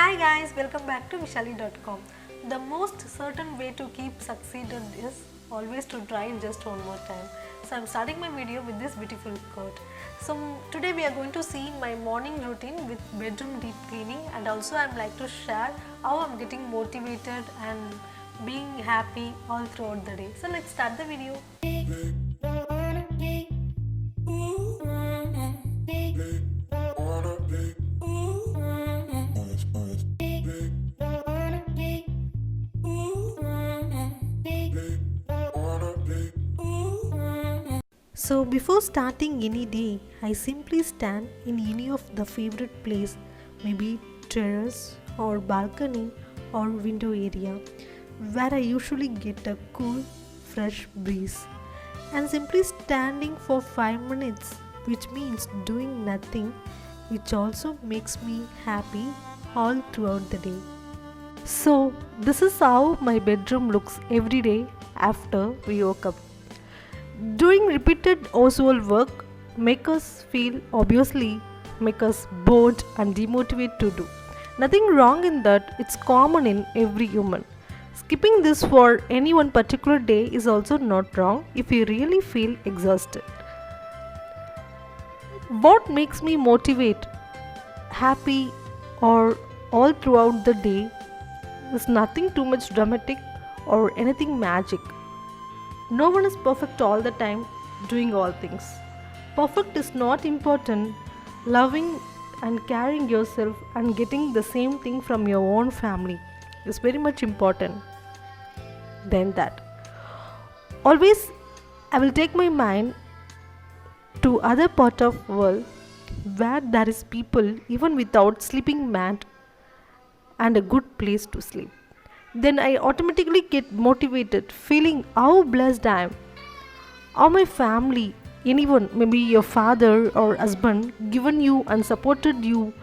Hi guys, welcome back to Vishali.com. The most certain way to keep succeeded is always to try just one more time. So I'm starting my video with this beautiful quote. So today we are going to see my morning routine with bedroom deep cleaning, and also I'm like to share how I'm getting motivated and being happy all throughout the day. So let's start the video. So before starting any day, I simply stand in any of the favorite place, maybe terrace or balcony or window area, where I usually get a cool, fresh breeze. And simply standing for 5 minutes, which means doing nothing, which also makes me happy all throughout the day. So this is how my bedroom looks every day after we woke up. Doing repeated household work make us feel obviously make us bored and demotivated to do. Nothing wrong in that, it's common in every human. Skipping this for any one particular day is also not wrong if you really feel exhausted. What makes me motivate, happy or all throughout the day is nothing too much dramatic or anything magic. No one is perfect all the time doing all things. Perfect is not important. Loving and caring yourself and getting the same thing from your own family is very much important than that. Always I will take my mind to other part of world where there is people even without sleeping mat and a good place to sleep. Then I automatically get motivated, feeling how blessed I am. How my family, anyone, maybe your father or husband, given you and supported you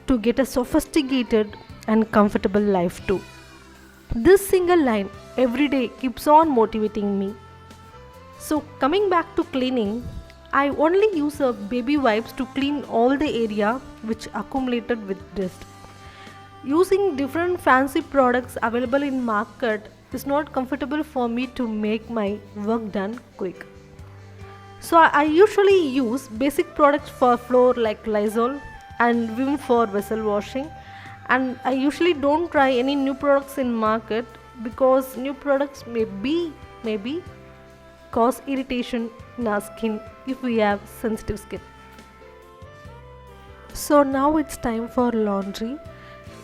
to get a sophisticated and comfortable life too. This single line every day keeps on motivating me. So coming back to cleaning, I only use a baby wipes to clean all the area which accumulated with dust. Using different fancy products available in market is not comfortable for me to make my work done quick. So I usually use basic products for floor like Lysol and Vim for vessel washing, and I usually don't try any new products in market because new products maybe cause irritation in our skin if we have sensitive skin. So now it's time for laundry.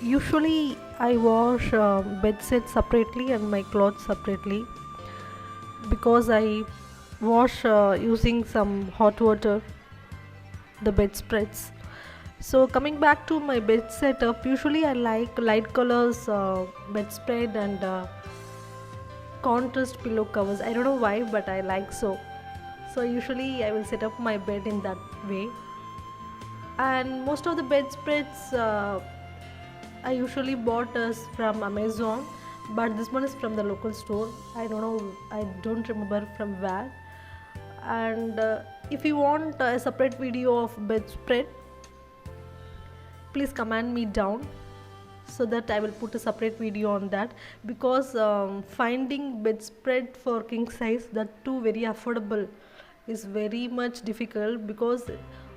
Usually I wash bed set separately and my clothes separately because I wash using some hot water the bedspreads. So coming back to my bed setup, usually I like light colors bedspread and contrast pillow covers. I don't know why, but I like so. So usually I will set up my bed in that way. And most of the bedspreads I usually bought us from Amazon, but this one is from the local store. I don't know, I don't remember from where. And if you want a separate video of bedspread, please comment me down so that I will put a separate video on that, because finding bedspread for king size, that too very affordable, is very much difficult, because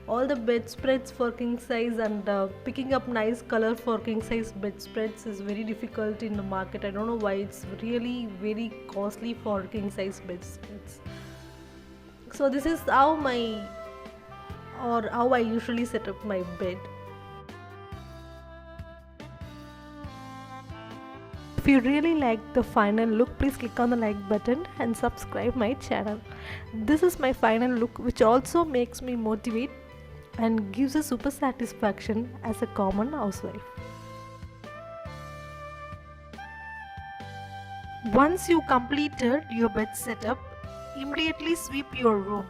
all the bedspreads for king size and picking up nice color for king size bedspreads is very difficult in the market. I don't know why, it's really very costly for king size bedspreads. So this is how I usually set up my bed. If you really like the final look, please click on the like button and subscribe my channel. This is my final look, which also makes me motivate and gives a super satisfaction as a common housewife. Once you completed your bed setup, immediately sweep your room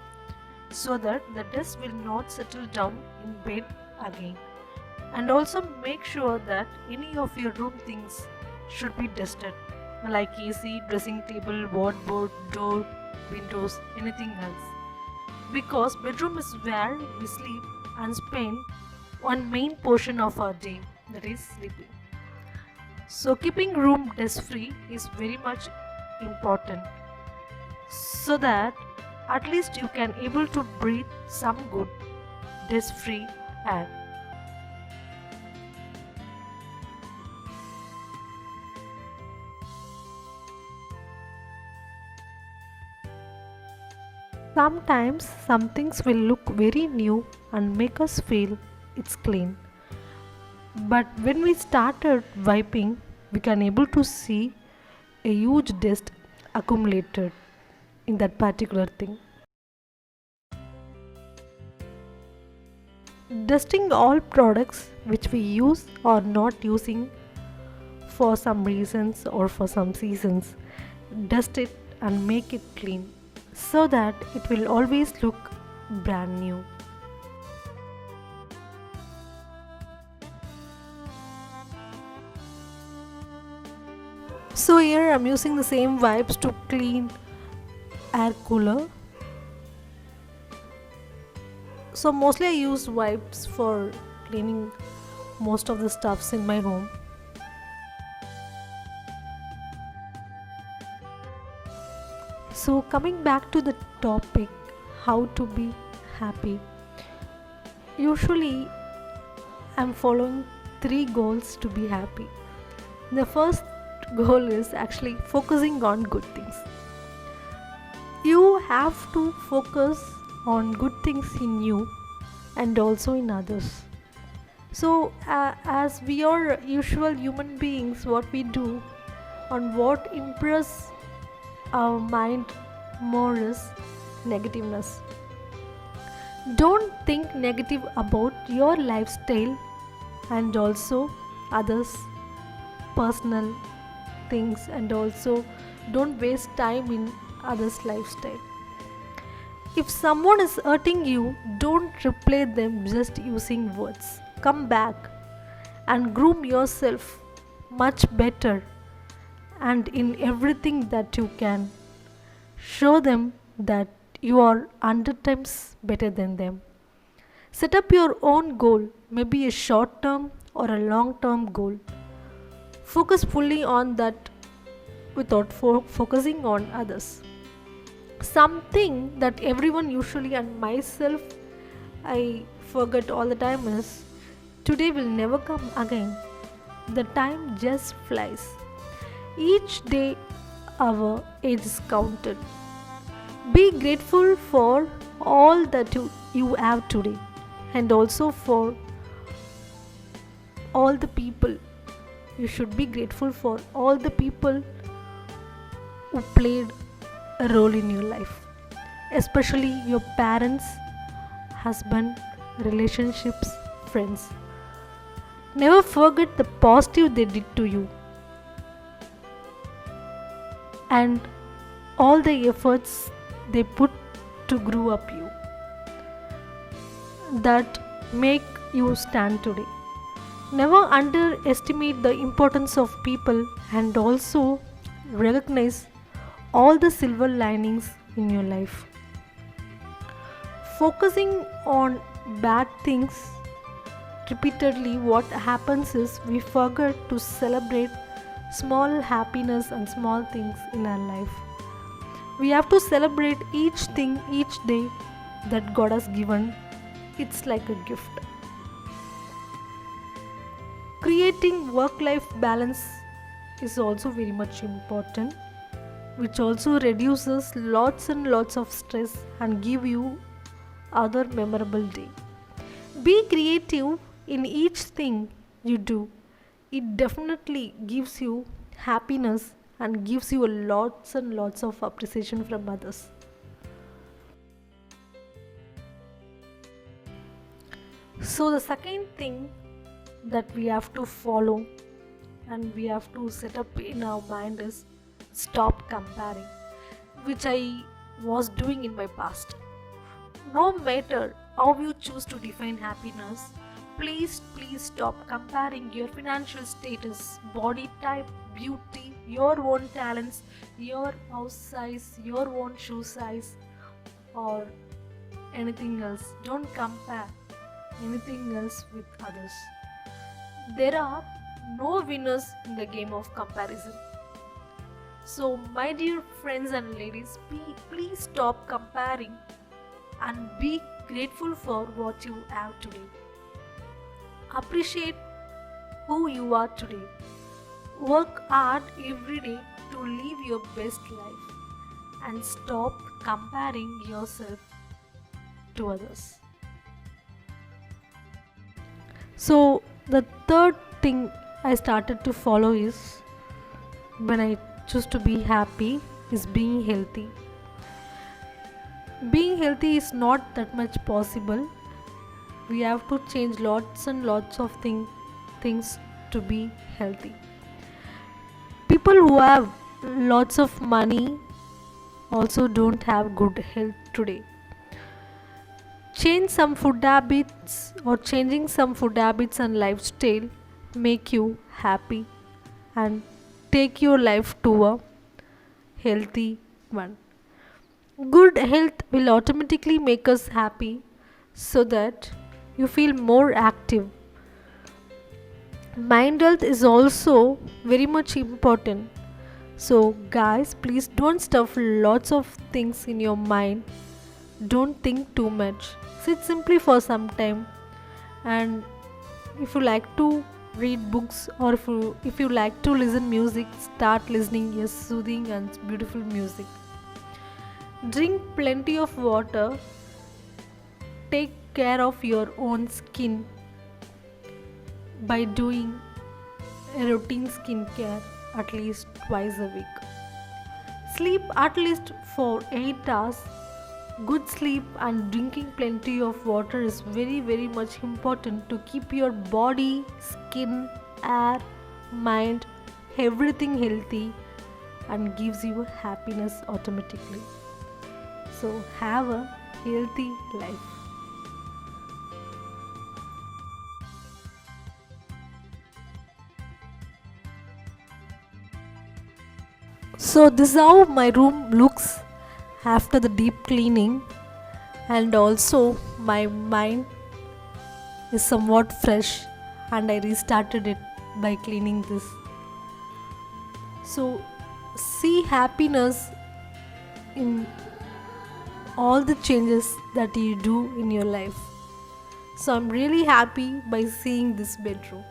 so that the dust will not settle down in bed again. And also make sure that any of your room things should be dusted, like AC, dressing table, wardrobe, door, windows, anything else. Because bedroom is where we sleep and spend one main portion of our day, that is sleeping. So keeping room dust free is very much important, so that at least you can able to breathe some good dust free air. Sometimes some things will look very new and make us feel it's clean. But when we started wiping, we can able to see a huge dust accumulated in that particular thing. Dusting all products which we use or not using for some reasons or for some seasons, dust it and make it clean so that it will always look brand new. So here I'm using the same wipes to clean air cooler. So mostly I use wipes for cleaning most of the stuffs in my home. So coming back to the topic, how to be happy. Usually I'm following three goals to be happy. The first goal is actually focusing on good things. You have to focus on good things in you and also in others. So, as we are usual human beings, what we do on what impress our mind more is negativeness. Don't think negative about your lifestyle and also others' personal things, and also don't waste time in others' lifestyle. If someone is hurting you, don't reply them just using words. Come back and groom yourself much better, and in everything that you can, show them that you are 100 times better than them. Set up your own goal, maybe a short term or a long term goal. Focus fully on that without focusing on others. Something that everyone usually and myself I forget all the time is today will never come again. The time just flies. Each day our age is counted. Be grateful for all that you have today, and also for all the people. You should be grateful for all the people who played a role in your life, especially your parents, husband, relationships, friends. Never forget the positive they did to you and all the efforts they put to grow up you that make you stand today. Never underestimate the importance of people, and also recognize all the silver linings in your life. Focusing on bad things repeatedly, what happens is we forget to celebrate small happiness and small things in our life. We have to celebrate each thing each day that God has given. It's like a gift. Creating work life balance is also very much important, which also reduces lots and lots of stress and give you other memorable day. Be creative in each thing you do. It definitely gives you happiness and gives you lots and lots of appreciation from others. So the second thing that we have to follow and we have to set up in our mind is stop comparing, which I was doing in my past. No matter how you choose to define happiness, please stop comparing your financial status, body type, beauty, your own talents, your house size, your own shoe size, or anything else. Don't compare anything else with others. There are no winners in the game of comparison. So, my dear friends and ladies, please stop comparing and be grateful for what you have today. Appreciate who you are today. Work hard every day to live your best life and stop comparing yourself to others. So, the third thing I started to follow is when I choose to be happy is being healthy. Being healthy is not that much possible. We have to change lots and lots of things to be healthy. People who have lots of money also don't have good health today. Change some food habits or changing some food habits and lifestyle make you happy and take your life to a healthy one. Good health will automatically make us happy so that you feel more active. Mind health is also very much important. So, guys, please don't stuff lots of things in your mind. Don't think too much. Sit simply for some time. And if you like to read books or if you like to listen music, start listening yes soothing and beautiful music. Drink plenty of water. Take care of your own skin by doing a routine skincare at least twice a week. Sleep at least for 8 hours. Good sleep and drinking plenty of water is very much important to keep your body, skin, hair, mind, everything healthy and gives you happiness automatically. So have a healthy life. So this is how my room looks after the deep cleaning, and also my mind is somewhat fresh and I restarted it by cleaning this. So see happiness in all the changes that you do in your life. So I'm really happy by seeing this bedroom.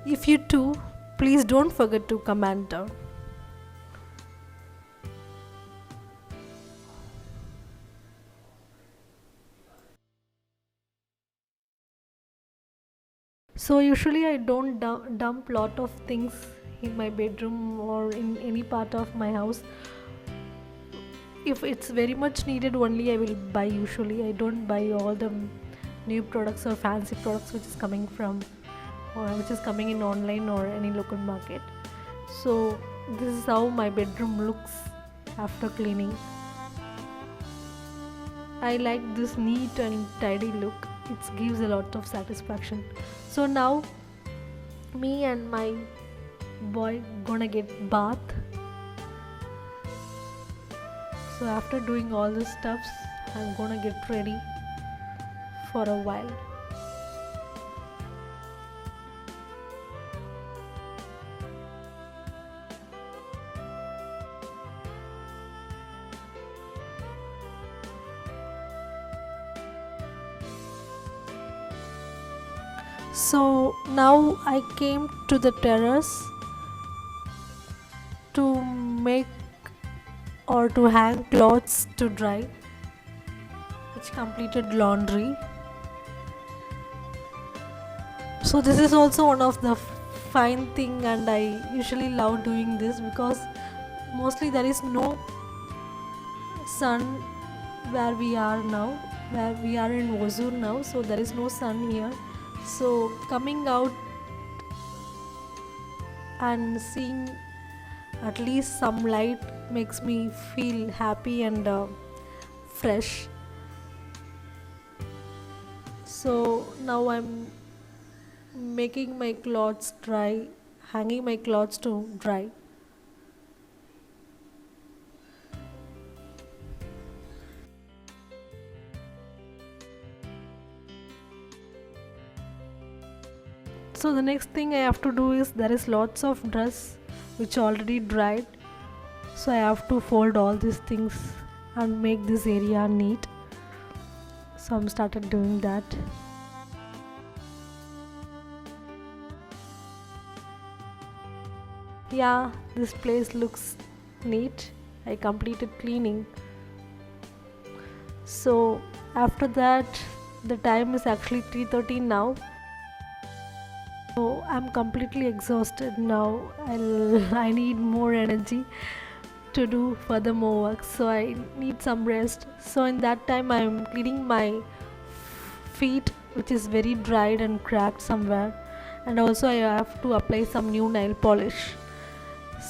If you too, please don't forget to comment down. So usually I don't dump lot of things in my bedroom or in any part of my house. If it's very much needed only I will buy. Usually I don't buy all the new products or fancy products which is coming from or which is coming in online or any local market. So this is how my bedroom looks after cleaning. I like this neat and tidy look. It gives a lot of satisfaction. So now me and my boy gonna get bath. So after doing all the stuffs, I'm gonna get ready for a while. So now I came to the terrace to make or to hang clothes to dry, which completed laundry. So this is also one of the fine thing, and I usually love doing this because mostly there is no sun where we are now, where we are in Hosur now, so there is no sun here. So coming out and seeing at least some light makes me feel happy and fresh. So now I'm making my clothes dry, hanging my clothes to dry. So the next thing I have to do is there is lots of dress which already dried, so I have to fold all these things and make this area neat. So I'm started doing that. Yeah, this place looks neat. I completed cleaning. So after that, the time is actually 3:30 now. So I'm completely exhausted now. I need more energy to do further more work. So I need some rest. So in that time I'm cleaning my feet, which is very dried and cracked somewhere. And also I have to apply some new nail polish.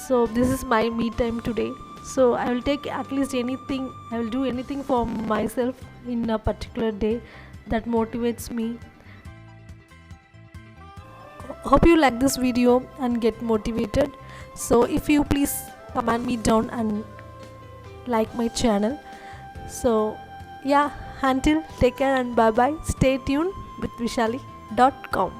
So this is my me time today. So I will take at least anything, I will do anything for myself in a particular day that motivates me. Hope you like this video and get motivated. So if you please comment me down and like my channel. So yeah, until take care and bye bye. Stay tuned with Vishali.com.